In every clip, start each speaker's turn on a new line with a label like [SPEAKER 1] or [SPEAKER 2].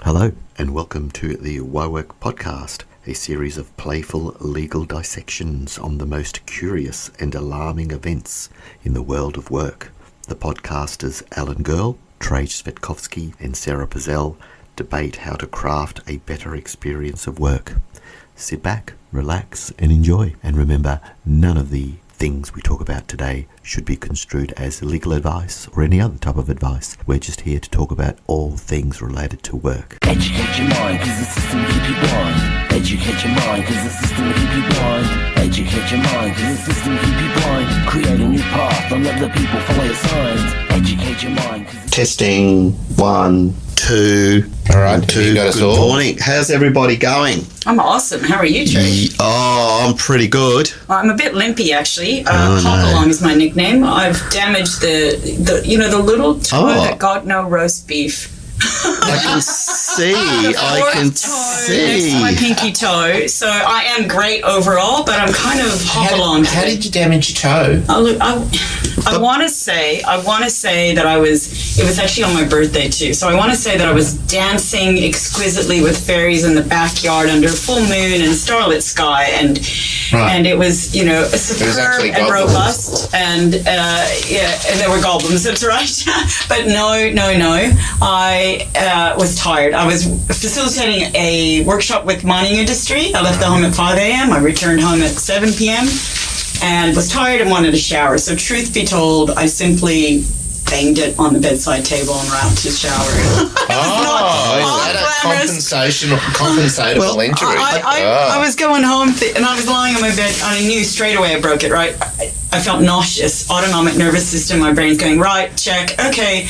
[SPEAKER 1] Hello, and welcome to the Y-Work podcast, a series of playful legal dissections on the most curious and alarming events in the world of work. The podcasters Alan Girl, Trajce Svetkovsky and Sarah Pazell debate how to craft a better experience of work. Sit back, relax and enjoy. And remember, none of the things we talk about today should be construed as legal advice or any other type of advice. We're just here to talk about all things related to work.
[SPEAKER 2] Educate your mind, cause the system will keep you blind. Educate your mind, cause the system will keep you blind. Educate your mind, cause the system will keep you blind. Create a new path, don't let the people follow your signs. Educate your mind.
[SPEAKER 1] Testing 1, 2.
[SPEAKER 3] All right,
[SPEAKER 1] Good morning. How's everybody going?
[SPEAKER 4] I'm awesome. How are you, Trey?
[SPEAKER 1] I'm pretty good.
[SPEAKER 4] I'm a bit limpy, actually. Hop along is my nickname. I've damaged the little toe that got no roast beef.
[SPEAKER 1] I can see.
[SPEAKER 4] Next to my pinky toe. So I am great overall, but I'm kind of hop along.
[SPEAKER 3] How did you damage your toe?
[SPEAKER 4] I want to say that it was actually on my birthday too. So I want to say that I was dancing exquisitely with fairies in the backyard under full moon and starlit sky, and it was superb and robust, and and there were goblins. That's right. But no. I was tired. I was facilitating a workshop with mining industry. I left the home at 5 a.m. I returned home at 7 p.m. and was tired and wanted a shower. So truth be told, I simply banged it on the bedside table and wrapped his shower.
[SPEAKER 3] Is that a compensatable injury?
[SPEAKER 4] I was going home and I was lying on my bed and I knew straight away I broke it, right? I felt nauseous, autonomic nervous system, my brain's going, right, check, okay,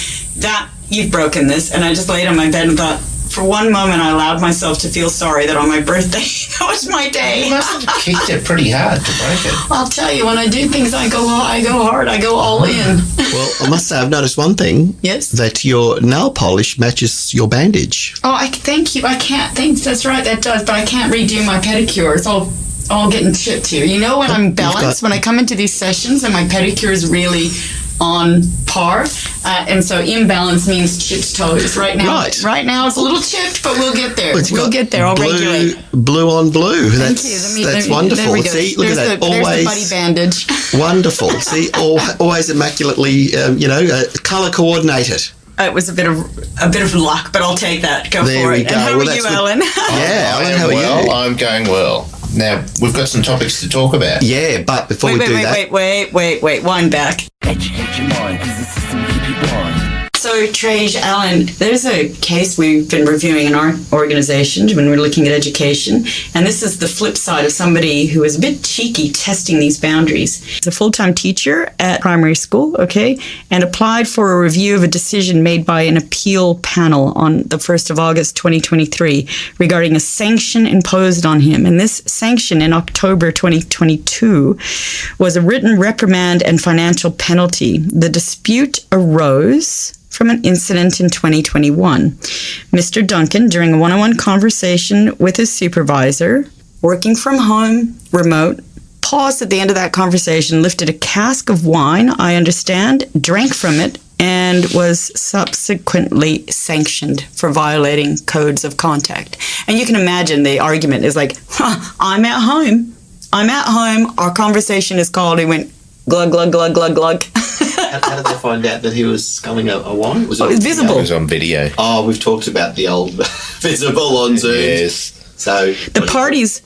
[SPEAKER 4] you've broken this. And I just laid on my bed and thought, for one moment, I allowed myself to feel sorry that on my birthday, that was my day.
[SPEAKER 3] You must have kicked it pretty hard to break it.
[SPEAKER 4] I'll tell you, when I do things, I go hard, I go all in.
[SPEAKER 1] Well, I must say, I've noticed one thing.
[SPEAKER 4] Yes?
[SPEAKER 1] That your nail polish matches your bandage.
[SPEAKER 4] Oh, thank you. I can't. Thanks. That's right. That does. But I can't redo my pedicure. It's all getting chipped here. You know, when I'm balanced, when I come into these sessions and my pedicure is really on par, and so imbalance means chipped toes. Right now it's a little chipped, but we'll get there. We'll get there. I'll regulate.
[SPEAKER 1] Blue on blue.
[SPEAKER 4] Thank you.
[SPEAKER 1] That's wonderful.
[SPEAKER 4] There we go.
[SPEAKER 1] See, look at that.
[SPEAKER 4] There's the buddy bandage.
[SPEAKER 1] Wonderful. See, always immaculately, color coordinated.
[SPEAKER 4] It was a bit of luck, but I'll take that. Go
[SPEAKER 1] there
[SPEAKER 4] for
[SPEAKER 1] we
[SPEAKER 4] it.
[SPEAKER 1] go.
[SPEAKER 4] And how are you, Alan?
[SPEAKER 1] Alan, how are you?
[SPEAKER 3] I'm going well. Now, we've got some topics to talk about.
[SPEAKER 1] Yeah, but before we do that...
[SPEAKER 4] Wait, wind back.
[SPEAKER 2] Educate your mind, cause the system will keep you blind.
[SPEAKER 4] So, Traj, Alan, there's a case we've been reviewing in our organization when we're looking at education, and this is the flip side of somebody who is a bit cheeky testing these boundaries. He's a full-time teacher at primary school, okay, and applied for a review of a decision made by an appeal panel on the 1st of August 2023 regarding a sanction imposed on him. And this sanction in October 2022 was a written reprimand and financial penalty. The dispute arose from an incident in 2021. Mr. Duncan, during a one-on-one conversation with his supervisor, working from home, remote, paused at the end of that conversation, lifted a cask of wine, I understand, drank from it, and was subsequently sanctioned for violating codes of conduct. And you can imagine the argument is like, I'm at home, our conversation is called, he went glug, glug, glug, glug, glug.
[SPEAKER 1] How did they find out that he was sculling a wine?
[SPEAKER 4] It was visible.
[SPEAKER 3] It was on video.
[SPEAKER 1] Oh, we've talked about the old visible on Zoom.
[SPEAKER 3] Yes.
[SPEAKER 1] So
[SPEAKER 4] the parties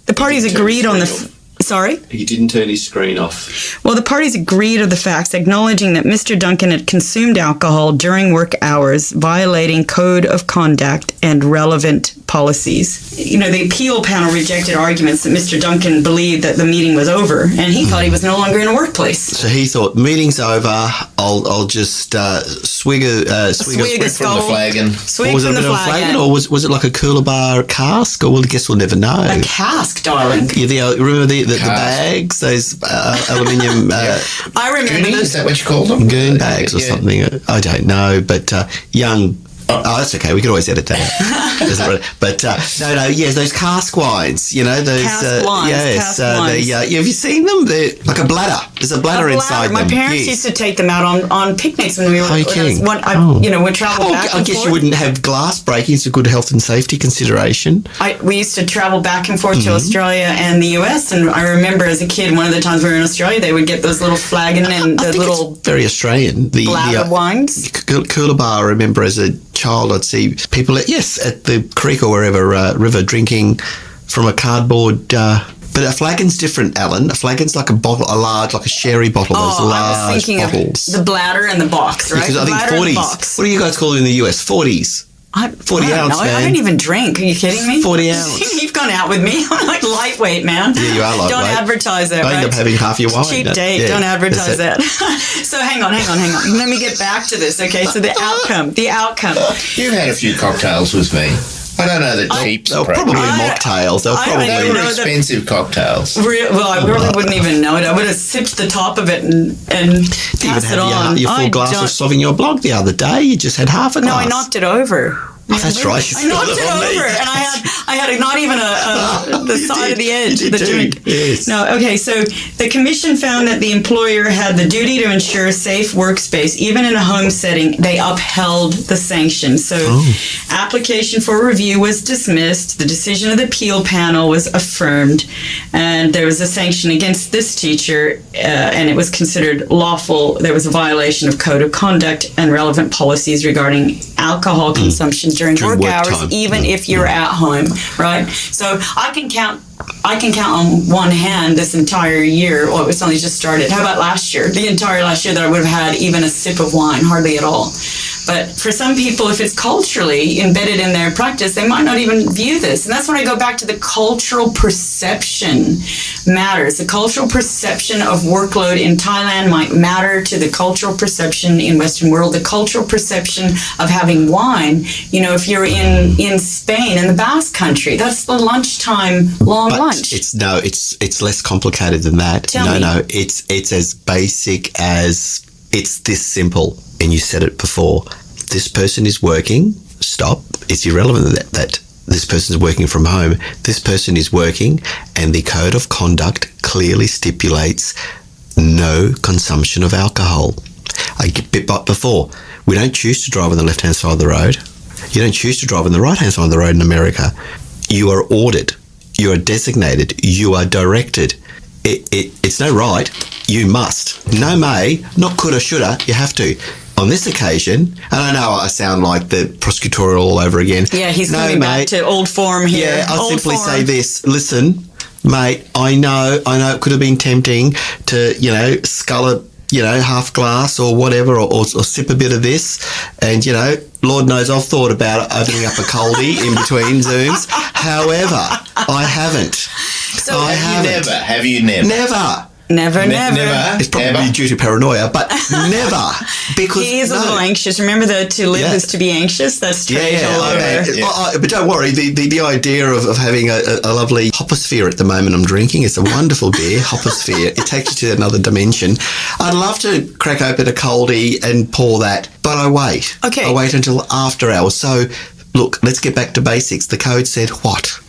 [SPEAKER 4] agreed on the... Sorry?
[SPEAKER 1] He didn't turn his screen off.
[SPEAKER 4] Well, the parties agreed on the facts, acknowledging that Mr. Duncan had consumed alcohol during work hours, violating code of conduct and relevant policies. The appeal panel rejected arguments that Mr. Duncan believed that the meeting was over, and he thought he was no longer in a workplace.
[SPEAKER 1] So he thought, meeting's over, I'll just swig
[SPEAKER 3] from the flagon.
[SPEAKER 4] Swig from the flagon.
[SPEAKER 1] Or was it like a cooler bar cask? Or I guess we'll never know.
[SPEAKER 4] A cask, darling.
[SPEAKER 1] Yeah, remember the bags, those aluminium...
[SPEAKER 4] I remember
[SPEAKER 3] Goonies, is that what you called them?
[SPEAKER 1] Goon bags or something. I don't know, but young Oh, that's okay. We could always edit that out. But those cask wines. You know those
[SPEAKER 4] cask wines.
[SPEAKER 1] Yes,
[SPEAKER 4] cask wines.
[SPEAKER 1] have you seen them? They're like a bladder. There's a bladder inside
[SPEAKER 4] My
[SPEAKER 1] them.
[SPEAKER 4] parents used to take them out on picnics when we were.
[SPEAKER 1] Are you kidding?
[SPEAKER 4] We'd travel back.
[SPEAKER 1] I guess you wouldn't have glass breaking. It's a good health and safety consideration.
[SPEAKER 4] We used to travel back and forth to Australia and the US, and I remember as a kid, one of the times we were in Australia, they would get those little flagon and the little
[SPEAKER 1] very Australian. The
[SPEAKER 4] bladder wines.
[SPEAKER 1] Coolabah, I remember as a child, I'd see people at the creek or wherever river drinking from a cardboard. But a flagon's different, Alan. A flagon's like a bottle, like a sherry bottle. Those large
[SPEAKER 4] I was thinking
[SPEAKER 1] bottles.
[SPEAKER 4] of the bladder and the box, right?
[SPEAKER 1] Because I think
[SPEAKER 4] bladder
[SPEAKER 1] 40s. What do you guys call it in the US? 40s. 40 ounce, man.
[SPEAKER 4] I don't even drink. Are you kidding me?
[SPEAKER 1] 40 ounce.
[SPEAKER 4] You've gone out with me. I'm like lightweight, man.
[SPEAKER 1] Yeah, you are lightweight.
[SPEAKER 4] Don't advertise that.
[SPEAKER 1] I end up having half your wine.
[SPEAKER 4] Cheap date. Don't advertise that. So hang on. Let me get back to this. Okay. So the outcome.
[SPEAKER 3] You've had a few cocktails with me. I don't know the cheap.
[SPEAKER 1] They're probably mocktails.
[SPEAKER 3] They were expensive cocktails.
[SPEAKER 4] Well, I really wouldn't even know it. I would have sipped the top of it and passed it on.
[SPEAKER 1] Your full glass of Sauvignon Blanc the other day. You just had half a glass.
[SPEAKER 4] No, I knocked it over.
[SPEAKER 1] Oh, that's right.
[SPEAKER 4] I knocked it over, and I had not even the side of the edge of the drink.
[SPEAKER 1] Yes.
[SPEAKER 4] No, okay. So the commission found that the employer had the duty to ensure a safe workspace, even in a home setting. They upheld the sanction. So application for review was dismissed. The decision of the appeal panel was affirmed, and there was a sanction against this teacher, and it was considered lawful. There was a violation of code of conduct and relevant policies regarding alcohol consumption during work hours, time. Even if you're at home, right? So I can count on one hand this entire year. Well, it's only just started. How about last year? The entire last year that I would have had even a sip of wine, hardly at all. But for some people, if it's culturally embedded in their practice, they might not even view this. And that's when I go back to the cultural perception matters. The cultural perception of workload in Thailand might matter to the cultural perception in Western world. The cultural perception of having wine, if you're in Spain, in the Basque country, that's the lunchtime long lunch.
[SPEAKER 1] It's less complicated than that.
[SPEAKER 4] Tell me.
[SPEAKER 1] It's as basic as it's this simple. And you said it before. This person is working. Stop. It's irrelevant that this person is working from home. This person is working, and the code of conduct clearly stipulates no consumption of alcohol. I bit before. We don't choose to drive on the left-hand side of the road. You don't choose to drive on the right-hand side of the road in America. You are ordered. You are designated. You are directed. It's no right. You must. No may, not coulda, shoulda. You have to. On this occasion, and I know I sound like the prosecutorial all over again.
[SPEAKER 4] Yeah, he's coming back to old form here.
[SPEAKER 1] Yeah, I'll simply say this. Listen, mate, I know it could have been tempting to, scull a, half glass or whatever, or sip a bit of this. And, Lord knows I've thought about opening up a coldie in between Zooms. However, I haven't.
[SPEAKER 4] So
[SPEAKER 3] Have you never?
[SPEAKER 4] Never.
[SPEAKER 1] It's probably due to paranoia, but never. Because
[SPEAKER 4] he is a little anxious. Remember to live is to be anxious? That's strange all over.
[SPEAKER 1] But don't worry, the idea of having a lovely hopposphere at the moment I'm drinking, it's a wonderful beer, hopposphere. It takes you to another dimension. I'd love to crack open a coldie and pour that, but I wait.
[SPEAKER 4] Okay.
[SPEAKER 1] I wait until after hours. So, look, let's get back to basics. The code said what?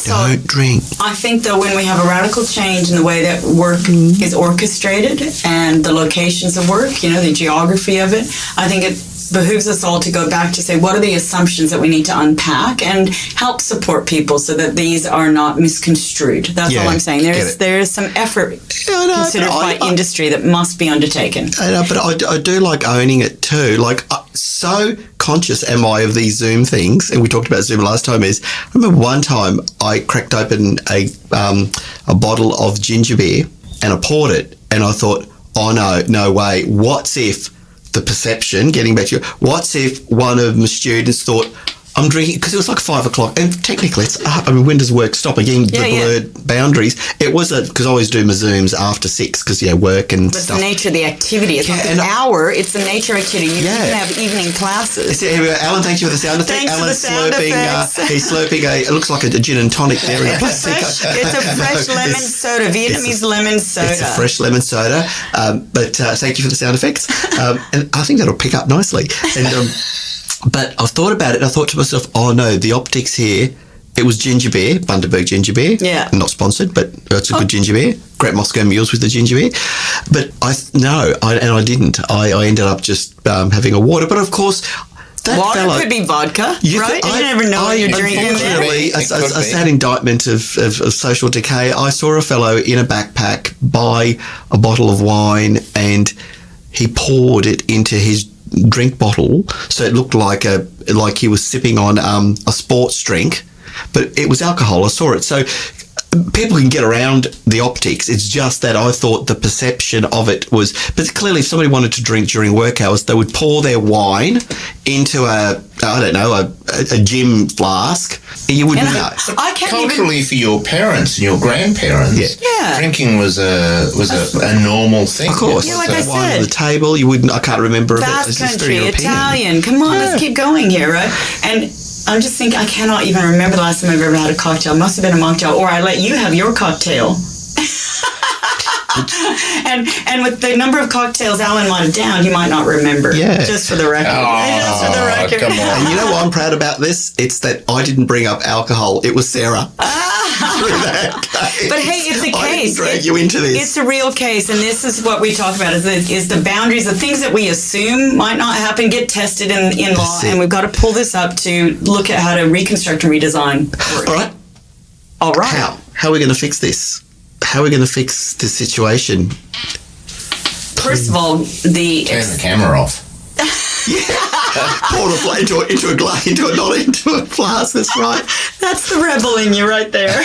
[SPEAKER 1] Don't drink.
[SPEAKER 4] I think, though, when we have a radical change in the way that work is orchestrated and the locations of work, the geography of it, I think it behooves us all to go back to say, what are the assumptions that we need to unpack and help support people so that these are not misconstrued. That's all I'm saying. There is some effort considered by industry that must be undertaken.
[SPEAKER 1] I know, but I do like owning it too. Like, so conscious am I of these Zoom things, and we talked about Zoom last time, I remember one time I cracked open a bottle of ginger beer and I poured it, and I thought, oh no way, what's if the perception, getting back to you, what's if one of my students thought, I'm drinking, because it was like 5 o'clock, and technically when does work stop? Again, the blurred boundaries. It was because I always do my Zooms after 6 because work and
[SPEAKER 4] but
[SPEAKER 1] stuff.
[SPEAKER 4] It's the nature of the activity. It's not the hour, it's the nature of activity. You can have evening classes.
[SPEAKER 1] Alan, thank you for the sound effect. Alan's slurping, he's slurping it looks like a gin and tonic there in a plastic.
[SPEAKER 4] It's a fresh lemon soda, Vietnamese lemon soda.
[SPEAKER 1] It's a fresh lemon soda. But thank you for the sound effects. And I think that'll pick up nicely. And But I've thought about it and I thought to myself, oh no, the optics here, it was ginger beer, Bundaberg ginger beer.
[SPEAKER 4] Yeah.
[SPEAKER 1] Not sponsored, but it's a good ginger beer. Great Moscow mules with the ginger beer. But I didn't. I ended up just having a water. But of course, that
[SPEAKER 4] Water
[SPEAKER 1] fellow,
[SPEAKER 4] could be vodka, right? You never know what you're drinking.
[SPEAKER 1] Unfortunately, a sad indictment of social decay. I saw a fellow in a backpack buy a bottle of wine and he poured it into his drink bottle, so it looked like he was sipping on a sports drink, but it was alcohol. I saw it. So people can get around the optics. It's just that I thought the perception of it was, but clearly if somebody wanted to drink during work hours, they would pour their wine into a gym flask. You wouldn't know.
[SPEAKER 4] I can't
[SPEAKER 3] Culturally, for your parents and your grandparents, drinking was a normal thing.
[SPEAKER 1] Of course.
[SPEAKER 4] Yeah, like I said.
[SPEAKER 1] Wine on the table, you wouldn't, I can't remember.
[SPEAKER 4] Fast
[SPEAKER 1] it's very
[SPEAKER 4] country,
[SPEAKER 1] European.
[SPEAKER 4] Italian. Come on, let's keep going here, right? And I'm just thinking, I cannot even remember the last time I've ever had a cocktail. It must have been a mocktail, or I let you have your cocktail. and with the number of cocktails Alan might have downed, you might not remember.
[SPEAKER 1] Yeah.
[SPEAKER 4] Just for the record. Just for the record.
[SPEAKER 3] Come on.
[SPEAKER 1] And you know what I'm proud about this? It's that I didn't bring up alcohol. It was Sarah.
[SPEAKER 4] But hey, it's a
[SPEAKER 1] I
[SPEAKER 4] case.
[SPEAKER 1] didn't drag you into this.
[SPEAKER 4] It's a real case, and this is what we talk about: is the boundaries, the things that we assume might not happen, get tested in law, and we've got to pull this up to look at how to reconstruct and redesign work. All right.
[SPEAKER 1] How are we going to fix this? How are we going to fix this situation?
[SPEAKER 4] First of all,
[SPEAKER 3] Turn the camera off.
[SPEAKER 1] Pour into a flask. That's right.
[SPEAKER 4] That's the rebel in you right there.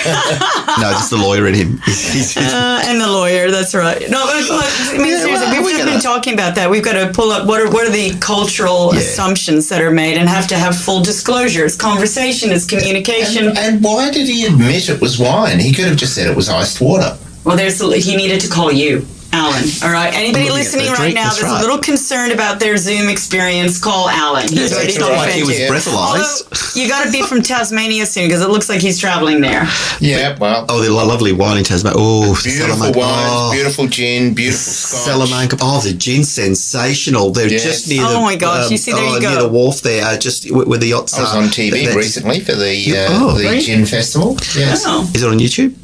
[SPEAKER 1] No, it's the lawyer in him.
[SPEAKER 4] And the lawyer, that's right. No, but I mean, seriously, we've just been talking about that. We've got to pull up what are the cultural assumptions that are made and have to have full disclosure. It's conversation, it's communication.
[SPEAKER 3] And why did he admit it was wine? He could have just said it was iced water.
[SPEAKER 4] Well, he needed to call you, Alan. All right. Anybody listening right now that's a little concerned about their Zoom experience, call Alan. He's ready to
[SPEAKER 1] not like
[SPEAKER 4] defend
[SPEAKER 1] he was
[SPEAKER 4] you.
[SPEAKER 1] breathalyzed.
[SPEAKER 4] Although, you got to be from Tasmania soon because it looks like he's traveling there.
[SPEAKER 3] Yeah, well.
[SPEAKER 1] Oh, the lovely wine in Tasmania. Oh,
[SPEAKER 3] beautiful wines, beautiful gin, beautiful scotch.
[SPEAKER 1] Salamanca. Oh, the gin's sensational. They're just near the...
[SPEAKER 4] Oh, my gosh. You see, there you go.
[SPEAKER 1] Near the wharf there, just where the yachts are.
[SPEAKER 3] I was on TV recently for the gin festival. Yes.
[SPEAKER 4] Oh.
[SPEAKER 1] Is it on YouTube?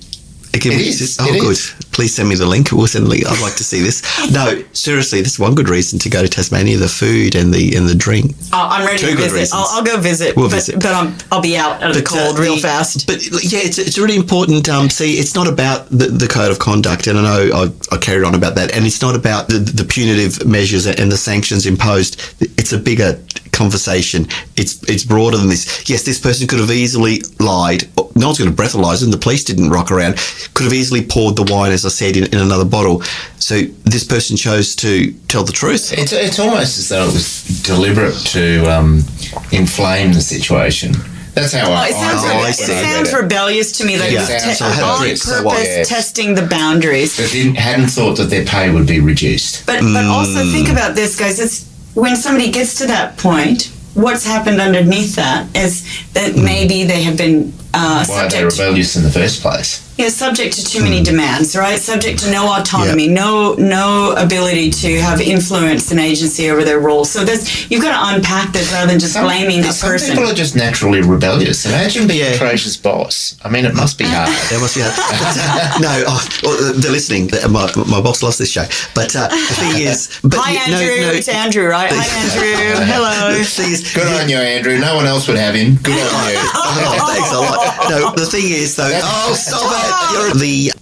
[SPEAKER 3] It is.
[SPEAKER 1] Good. Please send me the link. We'll send the link. I'd like to see this. No, seriously, this is one good reason to go to Tasmania: the food and the drink.
[SPEAKER 4] I'm ready to visit. I'll go visit.
[SPEAKER 1] We'll visit.
[SPEAKER 4] But I'll be out of the cold real fast.
[SPEAKER 1] But yeah, it's really important. See, it's not about the code of conduct, and I know I carried on about that, and it's not about the punitive measures and the sanctions imposed. It's a bigger conversation. It's broader than this. Yes, this person could have easily lied. No one's going to breathalyze them. The police didn't rock around. Could have easily poured the wine, as I said, in another bottle. So this person chose to tell the truth.
[SPEAKER 3] It's almost as though it was deliberate to inflame the situation. That's how I see it.
[SPEAKER 4] It sounds rebellious to me that he's on purpose testing the boundaries.
[SPEAKER 3] But hadn't thought that their pay would be reduced.
[SPEAKER 4] But also think about this, guys. It's when somebody gets to that point, what's happened underneath that is that maybe they have been
[SPEAKER 3] why they're rebellious in the first place.
[SPEAKER 4] Yeah, subject to too many demands, right? Subject to no autonomy, no ability to have influence and agency over their role. So you've got to unpack this rather than just blaming a person.
[SPEAKER 3] Some people are just naturally rebellious. Imagine being Trajce's boss. I mean, it must be hard.
[SPEAKER 1] It must be hard. No, they're listening. My boss lost this show. But the thing is...
[SPEAKER 4] Hi, Andrew. It's Andrew, right? Hi, Andrew. Hello.
[SPEAKER 1] The thing is,
[SPEAKER 3] good on you, Andrew. No one else would have him. Good on you.
[SPEAKER 1] Thanks a lot. No, the thing is, though... Oh, stop it.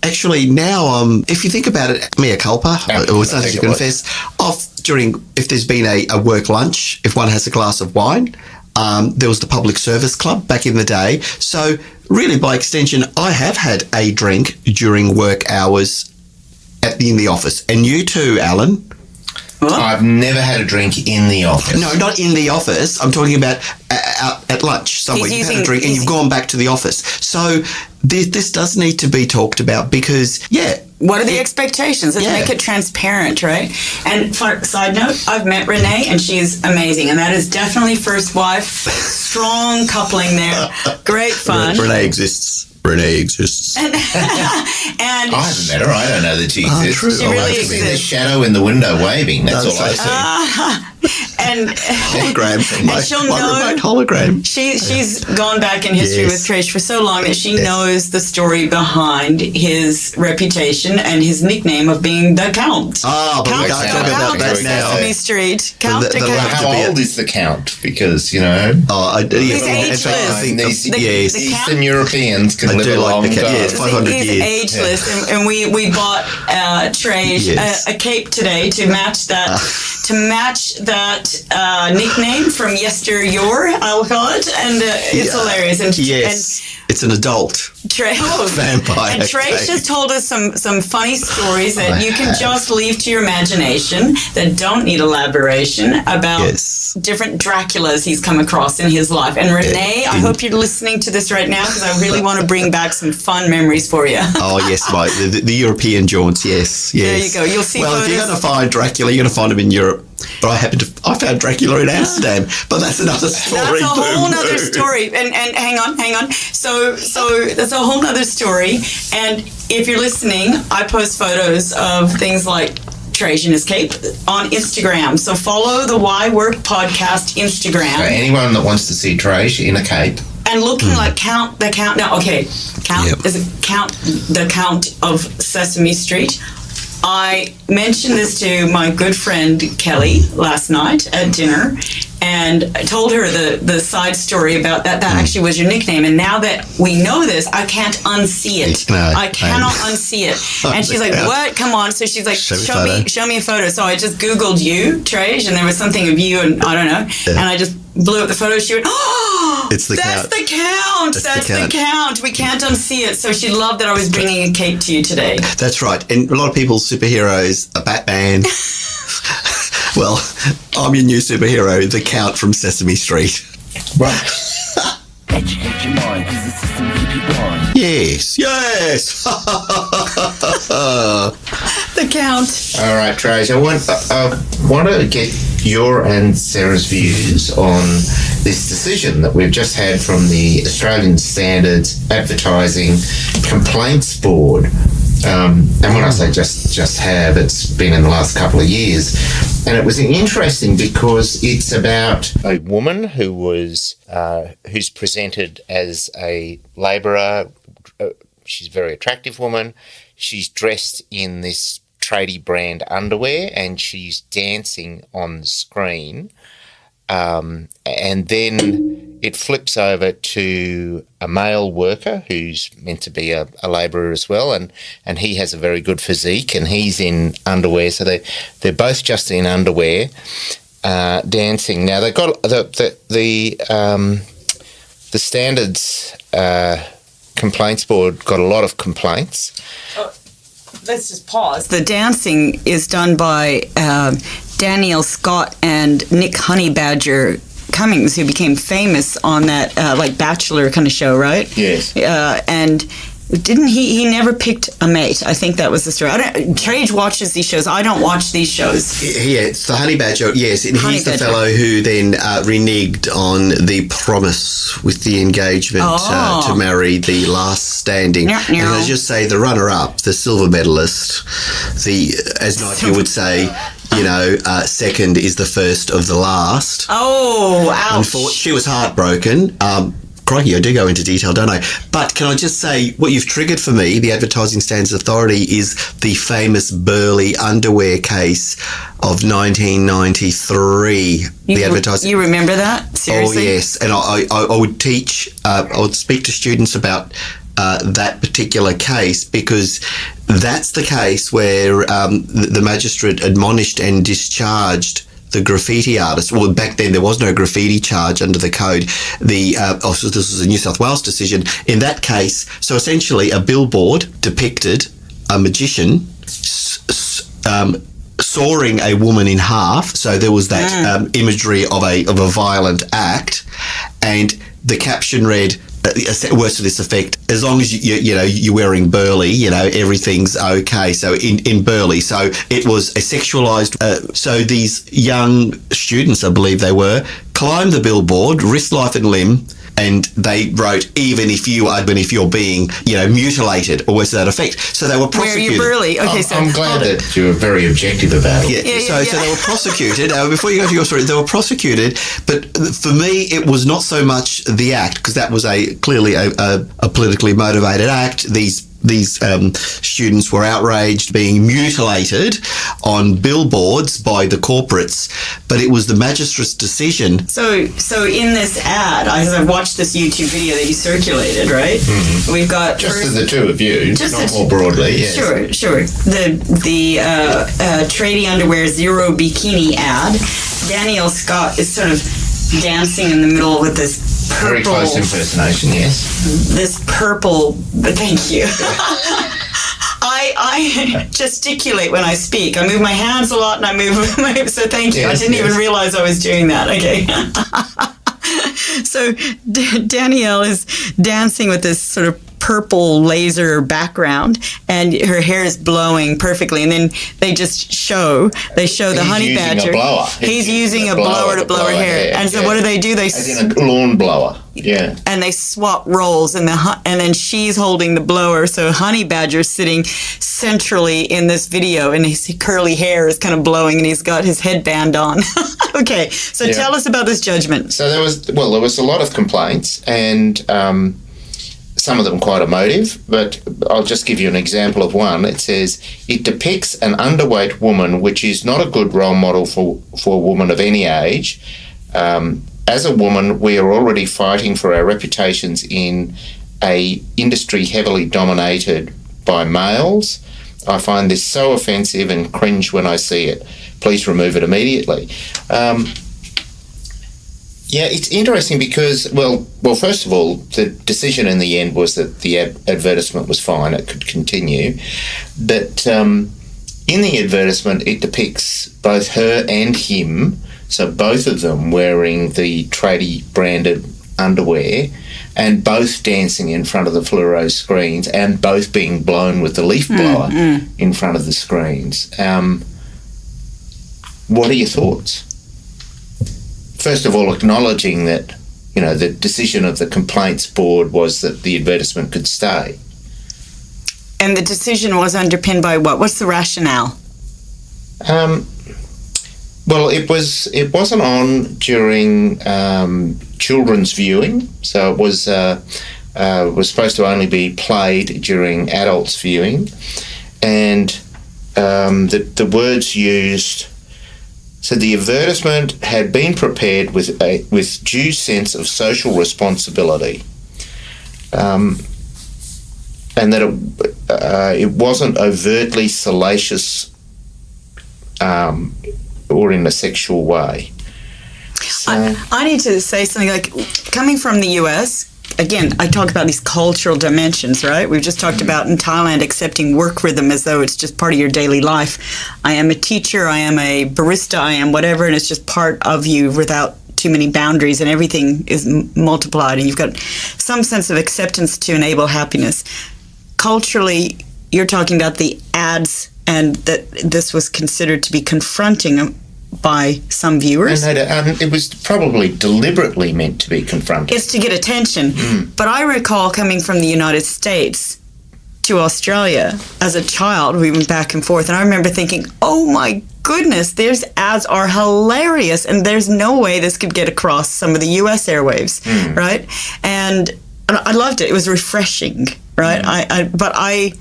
[SPEAKER 1] Actually now, if you think about it, mea culpa, or something to confess, if there's been a work lunch, if one has a glass of wine, there was the public service club back in the day. So really, by extension, I have had a drink during work hours in the office, and you too, Alan.
[SPEAKER 4] What?
[SPEAKER 3] I've never had a drink in the office.
[SPEAKER 1] No, not in the office. I'm talking about out at lunch somewhere. You've had a drink and you've gone back to the office. So this does need to be talked about because,
[SPEAKER 4] what are the expectations? Let's make it transparent, right? And side note, I've met Renee and she's amazing. And that is definitely first wife. Strong coupling there. Great fun.
[SPEAKER 1] Renee exists. And
[SPEAKER 3] I haven't met her. I don't know that she exists.
[SPEAKER 1] True.
[SPEAKER 4] She really exists.
[SPEAKER 3] The shadow in the window waving. That's all I see.
[SPEAKER 4] and
[SPEAKER 1] Hologram.
[SPEAKER 4] and she'll
[SPEAKER 1] my
[SPEAKER 4] know
[SPEAKER 1] remote hologram.
[SPEAKER 4] she's gone back in history with Trajce for so long that she knows the story behind his reputation and his nickname of being the Count.
[SPEAKER 1] Oh, but we can't talk about that now.
[SPEAKER 4] Sesame Street. Count the Count.
[SPEAKER 3] How old is the Count? Because, you know,
[SPEAKER 4] He's ageless.
[SPEAKER 3] I think
[SPEAKER 4] The Count-
[SPEAKER 3] Eastern Europeans can live a
[SPEAKER 1] like
[SPEAKER 3] long
[SPEAKER 1] the
[SPEAKER 3] time.
[SPEAKER 1] Count. Yeah, it's 500
[SPEAKER 4] He's
[SPEAKER 1] years.
[SPEAKER 4] ageless, and we bought Trajce a cape today to match that nickname from yesteryear, I'll call it, and it's hilarious. And
[SPEAKER 1] it's an adult vampire.
[SPEAKER 4] And Trajce just told us some funny stories that you can just leave to your imagination that don't need elaboration about different Draculas he's come across in his life. And Renee, I hope you're listening to this right now because I really want to bring back some fun memories for you.
[SPEAKER 1] Oh, yes, mate. The European jaunts, yes.
[SPEAKER 4] There you go. You'll see
[SPEAKER 1] Well,
[SPEAKER 4] photos.
[SPEAKER 1] if you're going to find Dracula, you're going to find him in Europe. But I found Dracula in Amsterdam. But that's another story.
[SPEAKER 4] That's a whole nother story. And hang on. So that's a whole nother story. And if you're listening, I post photos of things like Trajce in his cape on Instagram. So follow the Why Work Podcast Instagram.
[SPEAKER 3] So anyone that wants to see Trajce in a cape.
[SPEAKER 4] And looking like Count the Count. No, okay. Is it Count the Count of Sesame Street? I mentioned this to my good friend Kelly last night at dinner, and I told her the side story about that actually was your nickname. And now that we know this, I can't unsee it. I cannot unsee it. And she's like, "What? Come on!" So she's like, "Show me a photo." So I just Googled you, Trajce, and there was something of you, and I don't know, and I just blew up the photo. She went, "Oh,
[SPEAKER 1] it's the
[SPEAKER 4] Count. That's the Count. We can't unsee it." So she loved that I was bringing a cape to you today.
[SPEAKER 1] That's right. And a lot of people's superheroes are Batman. Well, I'm your new superhero, the Count from Sesame Street.
[SPEAKER 3] Right.
[SPEAKER 2] Educate your mind, cause the system will keep you blind.
[SPEAKER 1] Yes.
[SPEAKER 4] The Count.
[SPEAKER 3] All right, Trajce, I want to get your and Sarah's views on this decision that we've just had from the Australian Standards Advertising Complaints Board. And when I say just have, it's been in the last couple of years. And it was interesting because it's about a woman who was who's presented as a labourer. She's a very attractive woman. She's dressed in this tradie brand underwear and she's dancing on the screen. And then it flips over to a male worker who's meant to be a labourer as well, and he has a very good physique and he's in underwear. So they're both just in underwear, dancing. Now they've got the Standards Complaints Board got a lot of complaints.
[SPEAKER 4] Let's just pause. The dancing is done by Danielle Scott and Nick Honeybadger Cummins, who became famous on that like Bachelor kind of show, right?
[SPEAKER 3] Yes.
[SPEAKER 4] And didn't he never picked a mate? I think that was the story. Trajce watches these shows. I don't watch these shows.
[SPEAKER 1] Yeah, it's the Honey Badger, yes. And he's the fellow who then reneged on the promise with the engagement to marry the last standing. And I just say the runner-up, the silver medalist, as Nike would say, second is the first of the last.
[SPEAKER 4] Oh, ouch.
[SPEAKER 1] She was heartbroken. Crikey, I do go into detail, don't I? But can I just say, what you've triggered for me, the Advertising Standards Authority, is the famous Burley underwear case of 1993.
[SPEAKER 4] You remember that? Seriously?
[SPEAKER 1] Oh, yes. And I would teach, I would speak to students about that particular case because that's the case where the magistrate admonished and discharged the graffiti artist. Well, back then there was no graffiti charge under the code. So this was a New South Wales decision. In that case, so essentially a billboard depicted a magician sawing a woman in half. So there was that imagery of a violent act, and the caption read, words to this effect: as long as you're wearing Burley, everything's okay. So in Burley, so it was a sexualized. So these young students, I believe they were, climbed the billboard, risked life and limb, and they wrote, even if you're being, mutilated, or words to that effect. So they were prosecuted.
[SPEAKER 4] Where are you burly? Okay,
[SPEAKER 3] I'm glad that you were very objective about it.
[SPEAKER 1] So they were prosecuted. Before you go to your story, they were prosecuted. But for me, it was not so much the act, because that was clearly a politically motivated act. These students were outraged, being mutilated on billboards by the corporates, but it was the magistrate's decision.
[SPEAKER 4] So in this ad, I've watched this YouTube video that you circulated, right? Mm-hmm. We've got
[SPEAKER 3] just as the two of you, not more broadly. Yes.
[SPEAKER 4] Sure. The Tradie Underwear Zero Bikini ad. Danielle Scott is sort of dancing in the middle with this purple,
[SPEAKER 3] very close impersonation, yes.
[SPEAKER 4] This purple, thank you. I gesticulate when I speak. I move my hands a lot, and I move so thank you. Yes, I didn't even realize I was doing that. Okay. So Danielle is dancing with this sort of purple laser background, and her hair is blowing perfectly, and then they show the honey badger. He's using a blower to blow her hair. And so what do? They
[SPEAKER 3] as in a lawn blower. Yeah.
[SPEAKER 4] And they swap roles, and then she's holding the blower, so honey badger's sitting centrally in this video, and his curly hair is kind of blowing, and he's got his headband on. Okay, so tell us about this judgment.
[SPEAKER 3] So there was a lot of complaints, and some of them quite emotive, but I'll just give you an example of one. It says, it depicts an underweight woman, which is not a good role model for a woman of any age. As a woman, we are already fighting for our reputations in a industry heavily dominated by males. I find this so offensive and cringe when I see it. Please remove it immediately. It's interesting because, well, first of all, the decision in the end was that the advertisement was fine, it could continue. But in the advertisement, it depicts both her and him, so both of them wearing the Tradie branded underwear, and both dancing in front of the fluoro screens, and both being blown with the leaf blower in front of the screens. What are your thoughts? First of all, acknowledging that, the decision of the complaints board was that the advertisement could stay.
[SPEAKER 4] And the decision was underpinned by what? What's the rationale?
[SPEAKER 3] Well, it wasn't on during children's viewing, so it was supposed to only be played during adults viewing, and the words used. So the advertisement had been prepared with due sense of social responsibility, and that it wasn't overtly salacious or in a sexual way. So,
[SPEAKER 4] I need to say something, like, coming from the US, again, I talk about these cultural dimensions, right? We've just talked about in Thailand accepting work rhythm as though it's just part of your daily life. I am a teacher, I am a barista, I am whatever, and it's just part of you without too many boundaries, and everything is multiplied, and you've got some sense of acceptance to enable happiness. Culturally, you're talking about the ads, and that this was considered to be confronting by some viewers.
[SPEAKER 3] And it was probably deliberately meant to be confronting.
[SPEAKER 4] It's to get attention. But I recall coming from the United States to Australia as a child. We went back and forth, and I remember thinking, oh my goodness, these ads are hilarious, and there's no way this could get across some of the US airwaves, right? And I loved it. It was refreshing, right? But I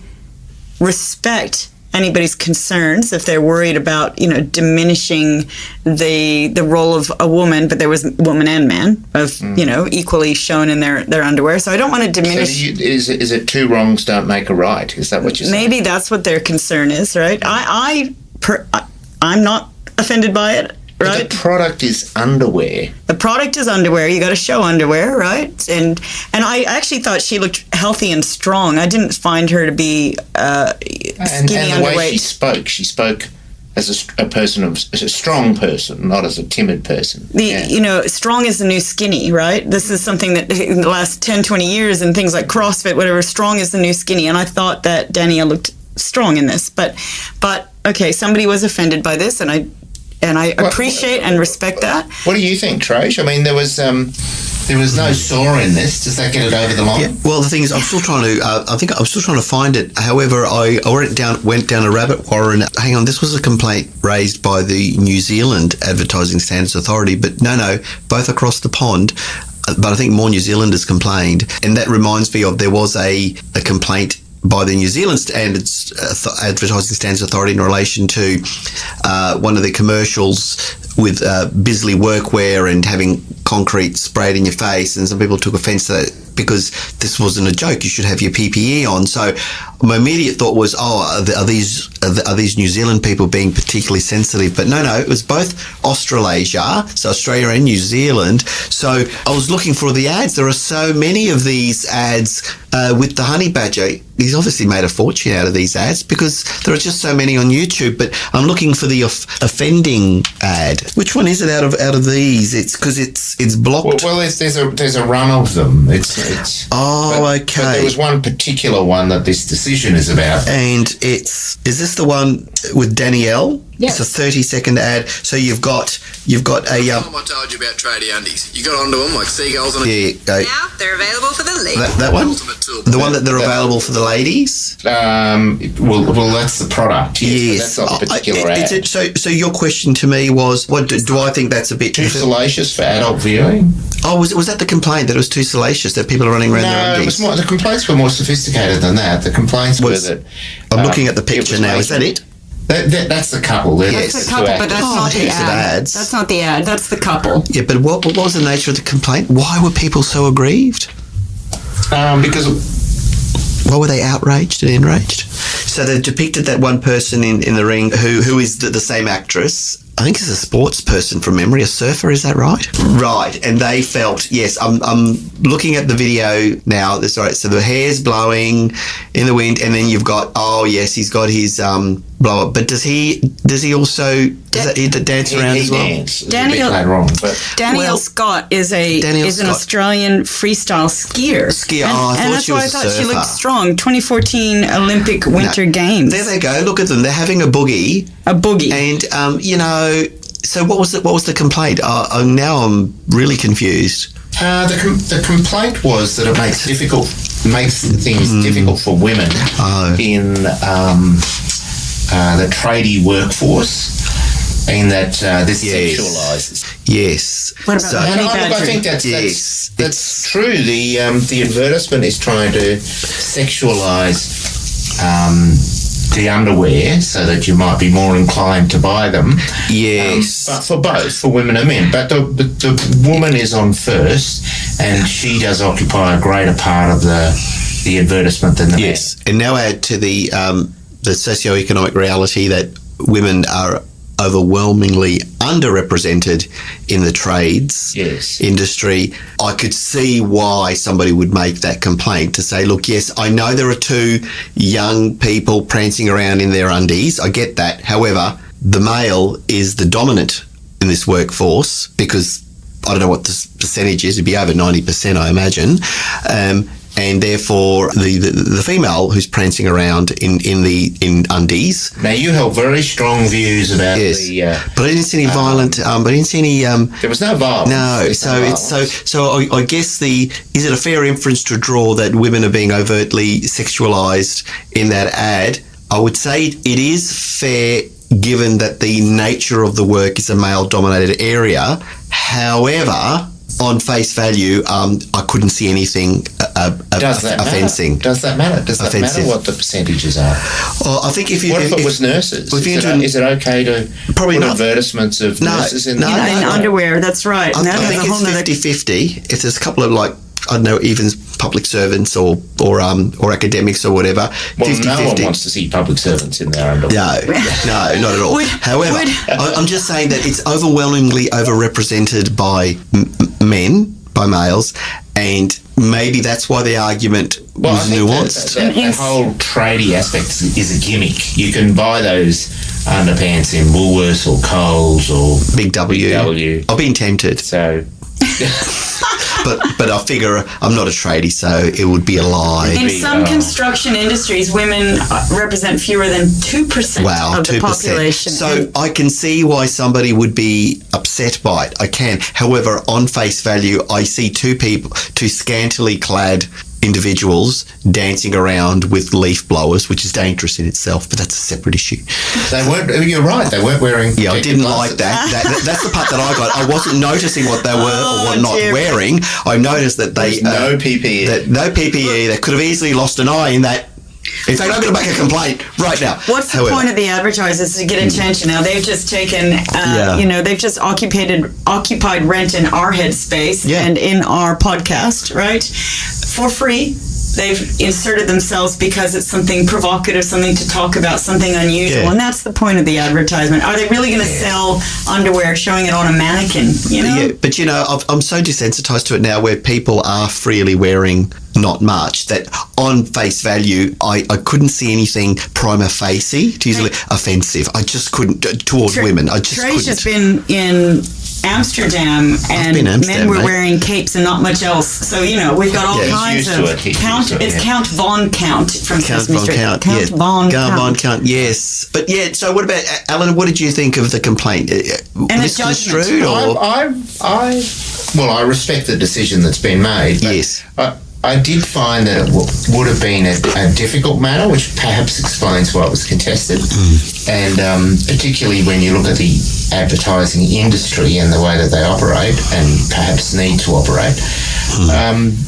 [SPEAKER 4] respect anybody's concerns if they're worried about, diminishing the role of a woman, but there was woman and man of, equally shown in their underwear. So I don't want to diminish.
[SPEAKER 3] So is it two wrongs don't make a right? Is that what you're saying?
[SPEAKER 4] Maybe that's what their concern is, right? I'm not offended by it. Right?
[SPEAKER 3] But the product is underwear.
[SPEAKER 4] The product is underwear. You got to show underwear, right? And I actually thought she looked healthy and strong. I didn't find her to be skinny
[SPEAKER 3] and the
[SPEAKER 4] underweight.
[SPEAKER 3] way she spoke as a strong person, not as a timid person.
[SPEAKER 4] Strong is the new skinny, right? This is something that in the last 10, 20 years and things like CrossFit, whatever, strong is the new skinny. And I thought that Danielle looked strong in this. But okay, somebody was offended by this, and I appreciate and respect that.
[SPEAKER 3] What do you think, Trajce? I mean, there was There was no saw in this. Does that get it over the line?
[SPEAKER 1] Yeah. Well, the thing is, I'm still trying to. I think I'm still trying to find it. However, I went down a rabbit warren. Hang on, this was a complaint raised by the New Zealand Advertising Standards Authority, but no, both across the pond. But I think more New Zealanders complained, and that reminds me of there was a complaint by the New Zealand Advertising Standards Authority in relation to one of the commercials with Bisley workwear and having concrete sprayed in your face, and some people took offence to that because this wasn't a joke. You should have your PPE on. So my immediate thought was, are these New Zealand people being particularly sensitive? But no, it was both Australasia, so Australia and New Zealand. So I was looking for the ads. There are so many of these ads with the honey badger. He's obviously made a fortune out of these ads because there are just so many on YouTube. But I'm looking for the offending ad. Which one is it out of these? It's because it's blocked.
[SPEAKER 3] Well, there's a run of them. Okay. But there was one particular one that this decision is about.
[SPEAKER 1] And is this the one with Danielle?
[SPEAKER 4] Yes.
[SPEAKER 1] It's a 30-second ad. So you've got a
[SPEAKER 5] I told you about tradie undies. You got onto them like seagulls on a...
[SPEAKER 6] Now they're available for the ladies.
[SPEAKER 1] That one?
[SPEAKER 5] Ultimate tool.
[SPEAKER 1] The one that they're available for the ladies?
[SPEAKER 3] Well, that's the product.
[SPEAKER 1] Yes.
[SPEAKER 3] But that's not the particular ad.
[SPEAKER 1] So your question to me was, what do I think that's a bit...
[SPEAKER 3] Too salacious for adult viewing?
[SPEAKER 1] Oh, was that the complaint, that it was too salacious, that people are running around their undies?
[SPEAKER 3] No, the complaints were more sophisticated than that. The complaints were that...
[SPEAKER 1] I'm looking at the picture now. Is that it?
[SPEAKER 3] That's the couple.
[SPEAKER 4] That's the couple, but that's not the ad.
[SPEAKER 1] Ads.
[SPEAKER 4] That's not the ad. That's the couple.
[SPEAKER 1] Yeah, but what was the nature of the complaint? Why were people so aggrieved?
[SPEAKER 3] Because...
[SPEAKER 1] Why were they outraged and enraged? So they depicted that one person in the ring who is the same actress. I think it's a sports person from memory, a surfer, is that right? Right, and they felt, yes, I'm looking at the video now, that's right, so the hair's blowing in the wind, and then you've got, oh yes, he's got his blower, but does he also, he dance around as well?
[SPEAKER 4] Danielle Scott is an Australian freestyle skier.
[SPEAKER 1] And
[SPEAKER 4] that's why I thought she looked strong. 2014 Olympic Winter Games.
[SPEAKER 1] There they go, look at them, they're having a boogie. And, so what was the complaint? Now I'm really confused.
[SPEAKER 3] The complaint was that it makes things difficult for women in the tradie workforce, in that this sexualises.
[SPEAKER 1] Yes.
[SPEAKER 4] What about the honey badger?
[SPEAKER 3] I think that's true. The advertisement is trying to sexualise the underwear so that you might be more inclined to buy them.
[SPEAKER 1] Yes.
[SPEAKER 3] But for both, for women and men. But the woman is on first, and she does occupy a greater part of the advertisement than the man.
[SPEAKER 1] Yes. And now add to the socioeconomic reality that women are overwhelmingly underrepresented in the trades industry. I could see why somebody would make that complaint, to say, look, yes, I know there are two young people prancing around in their undies. I get that. However, the male is the dominant in this workforce, because I don't know what the percentage is. It'd be over 90%, I imagine. And therefore, the female who's prancing around in undies.
[SPEAKER 3] Now, you held very strong views about
[SPEAKER 1] but I didn't see any violent. I didn't see any.
[SPEAKER 3] There was no violence.
[SPEAKER 1] No, so I guess is it a fair inference to draw that women are being overtly sexualised in that ad? I would say it is fair, given that the nature of the work is a male-dominated area. However, on face value, I couldn't see anything offensing.
[SPEAKER 3] Matter? Does that matter? Does that matter what the percentages are?
[SPEAKER 1] Well, I think if it
[SPEAKER 3] was nurses? Is it okay to put advertisements of nurses in there?
[SPEAKER 4] In underwear, that's right.
[SPEAKER 1] I think it's 50-50. If there's a couple of I don't know, even public servants or academics or whatever.
[SPEAKER 3] Well,
[SPEAKER 1] 50-50.
[SPEAKER 3] No one wants to see public servants in their underwear.
[SPEAKER 1] No, not at all. However, I'm just saying that it's overwhelmingly overrepresented by men, by males, and maybe that's why the argument was nuanced.
[SPEAKER 3] The whole tradie aspect is a gimmick. You can buy those underpants in Woolworths or Coles or
[SPEAKER 1] Big W. I've been tempted.
[SPEAKER 3] So
[SPEAKER 1] but I figure I'm not a tradie, so it would be a lie.
[SPEAKER 4] In some construction industries, women represent fewer than 2%
[SPEAKER 1] Wow,
[SPEAKER 4] of the
[SPEAKER 1] 2%.
[SPEAKER 4] population.
[SPEAKER 1] So I can see why somebody would be upset by it. I can. However, on face value, I see two scantily clad individuals dancing around with leaf blowers, which is dangerous in itself, but that's a separate issue.
[SPEAKER 3] You're right, they weren't wearing
[SPEAKER 1] Yeah, I didn't
[SPEAKER 3] glasses.
[SPEAKER 1] like that. That's the part that I got. I wasn't noticing what they were or were not wearing. I noticed that they...
[SPEAKER 3] no PPE.
[SPEAKER 1] No PPE. They could have easily lost an eye in that. In fact, I'm going to make a complaint right now.
[SPEAKER 4] What's the point of the advertisers to get attention? Now they've just taken, they've just occupied rent in our headspace and in our podcast, right? For free. They've inserted themselves because it's something provocative, something to talk about, something unusual, and that's the point of the advertisement. Are they really going to sell underwear showing it on a mannequin? You know?
[SPEAKER 1] Yeah, but I'm so desensitized to it now, where people are freely wearing not much, that on face value, I couldn't see anything prima facie, to use offensive. I just couldn't toward women. I just couldn't.
[SPEAKER 4] Trajce has been in Amsterdam, and men were wearing capes and not much else. So, we've got all kinds of... Count Von Count from Sesame Street. Count Von Count.
[SPEAKER 1] Yes. But so what about, Alan, what did you think of the complaint?
[SPEAKER 4] And the judgment.
[SPEAKER 3] I respect the decision that's been made. But
[SPEAKER 1] yes.
[SPEAKER 3] I did find that it would have been a difficult matter, which perhaps explains why it was contested. And particularly when you look at the advertising industry and the way that they operate and perhaps need to operate.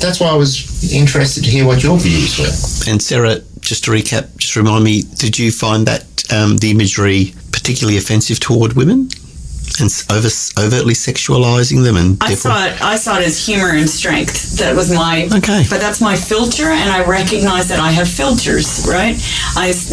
[SPEAKER 3] That's why I was interested to hear what your views were.
[SPEAKER 1] And Sarah, just to recap, just remind me, did you find that the imagery particularly offensive toward women? And overtly sexualizing them, and
[SPEAKER 4] I saw it as humor and strength. That was my but that's my filter, and I recognize that I have filters, right?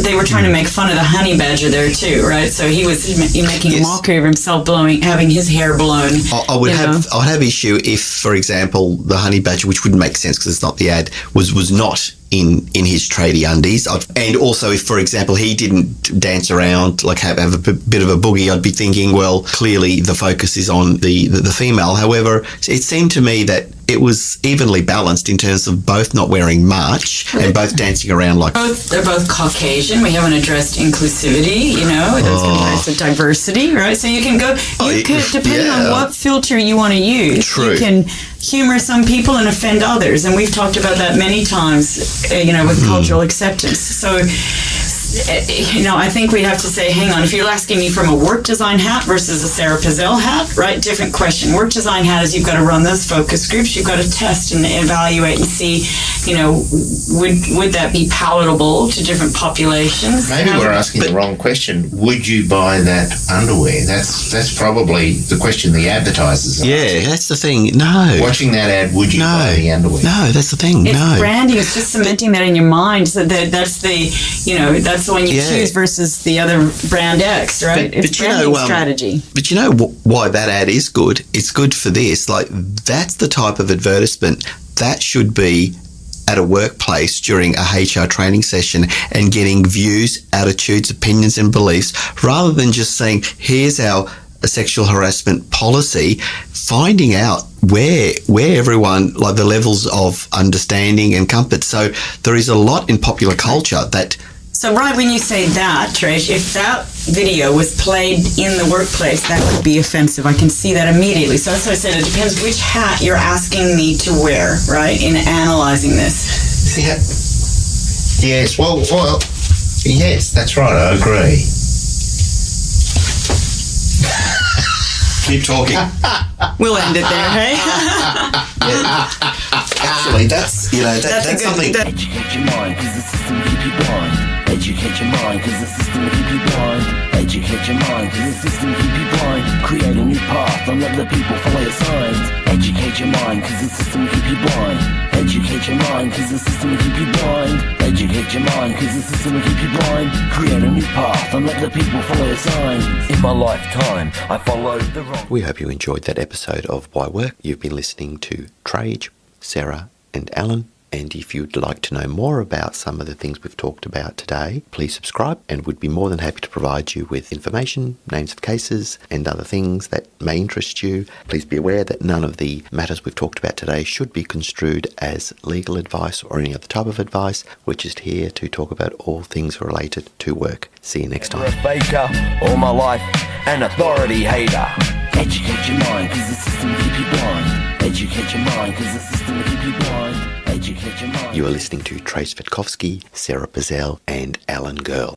[SPEAKER 4] They were trying to make fun of the honey badger there too, right? So he was making a mockery of himself, having his hair blown.
[SPEAKER 1] I would have issue if, for example, the honey badger, which wouldn't make sense because it's not the ad, was not in his tradie undies. And also if, for example, he didn't dance around, like have a bit of a boogie, I'd be thinking, well, clearly the focus is on the female. However, it seemed to me that it was evenly balanced in terms of both not wearing much and both dancing around like...
[SPEAKER 4] They're both Caucasian. We haven't addressed inclusivity, it's diversity, right? So you can go... depending on what filter you want to use, you can humor some people and offend others. And we've talked about that many times, with cultural acceptance. So... I think we'd have to say, hang on, if you're asking me from a work design hat versus a Sarah Pizzell hat, right, different question. Work design hat is you've got to run those focus groups, you've got to test and evaluate and see, would that be palatable to different populations?
[SPEAKER 3] Maybe we're asking the wrong question. Would you buy that underwear? That's probably the question the advertisers are asking.
[SPEAKER 1] That's the thing. No.
[SPEAKER 3] Watching that ad, would you buy the underwear?
[SPEAKER 1] No, that's the thing.
[SPEAKER 4] It's branding. It's just cementing that in your mind. So that's the, that's the one you choose versus the other brand X, right? It's branding strategy.
[SPEAKER 1] But you know why that ad is good? It's good for this. Like, that's the type of advertisement that should be at a workplace during a HR training session and getting views, attitudes, opinions and beliefs, rather than just saying, here's our sexual harassment policy, finding out where everyone, like the levels of understanding and comfort. So there is a lot in popular culture that...
[SPEAKER 4] So right when you say that, Trajce, if that video was played in the workplace, that would be offensive. I can see that immediately. So that's what I said. It depends which hat you're asking me to wear, right, in analyzing this.
[SPEAKER 3] Yeah. Yes, well, yes, that's right. I agree.
[SPEAKER 1] Keep talking.
[SPEAKER 4] We'll end it there, hey?
[SPEAKER 1] Actually, that's something...
[SPEAKER 2] Educate your mind, cause the system will keep you blind. Educate your mind, cause the system will keep you blind. Educate your mind, cause the system will keep you blind. Create a new path and let the people follow your signs. Educate your mind, cause the system will keep you blind. Educate your mind, cause the system will keep you blind. Educate your mind, cause the system will keep you blind. Create a new path and let the people follow your signs. In my lifetime, I followed the wrong...
[SPEAKER 1] We hope you enjoyed that episode of Why Work. You've been listening to Trajce, Sarah and Alan, And if you'd like to know more about some of the things we've talked about today, please subscribe, and we'd be more than happy to provide you with information, names of cases, and other things that may interest you. Please be aware that none of the matters we've talked about today should be construed as legal advice or any other type of advice. We're just here to talk about all things related to work. See you next time.
[SPEAKER 2] A faker all my life, an authority hater. Educate your mind, cause the system will keep you blind. Educate your mind, cause the system will keep you blind. Educate your mind.
[SPEAKER 1] You are listening to Trace Vitkovsky, Sarah Bazell, and Alan Girl.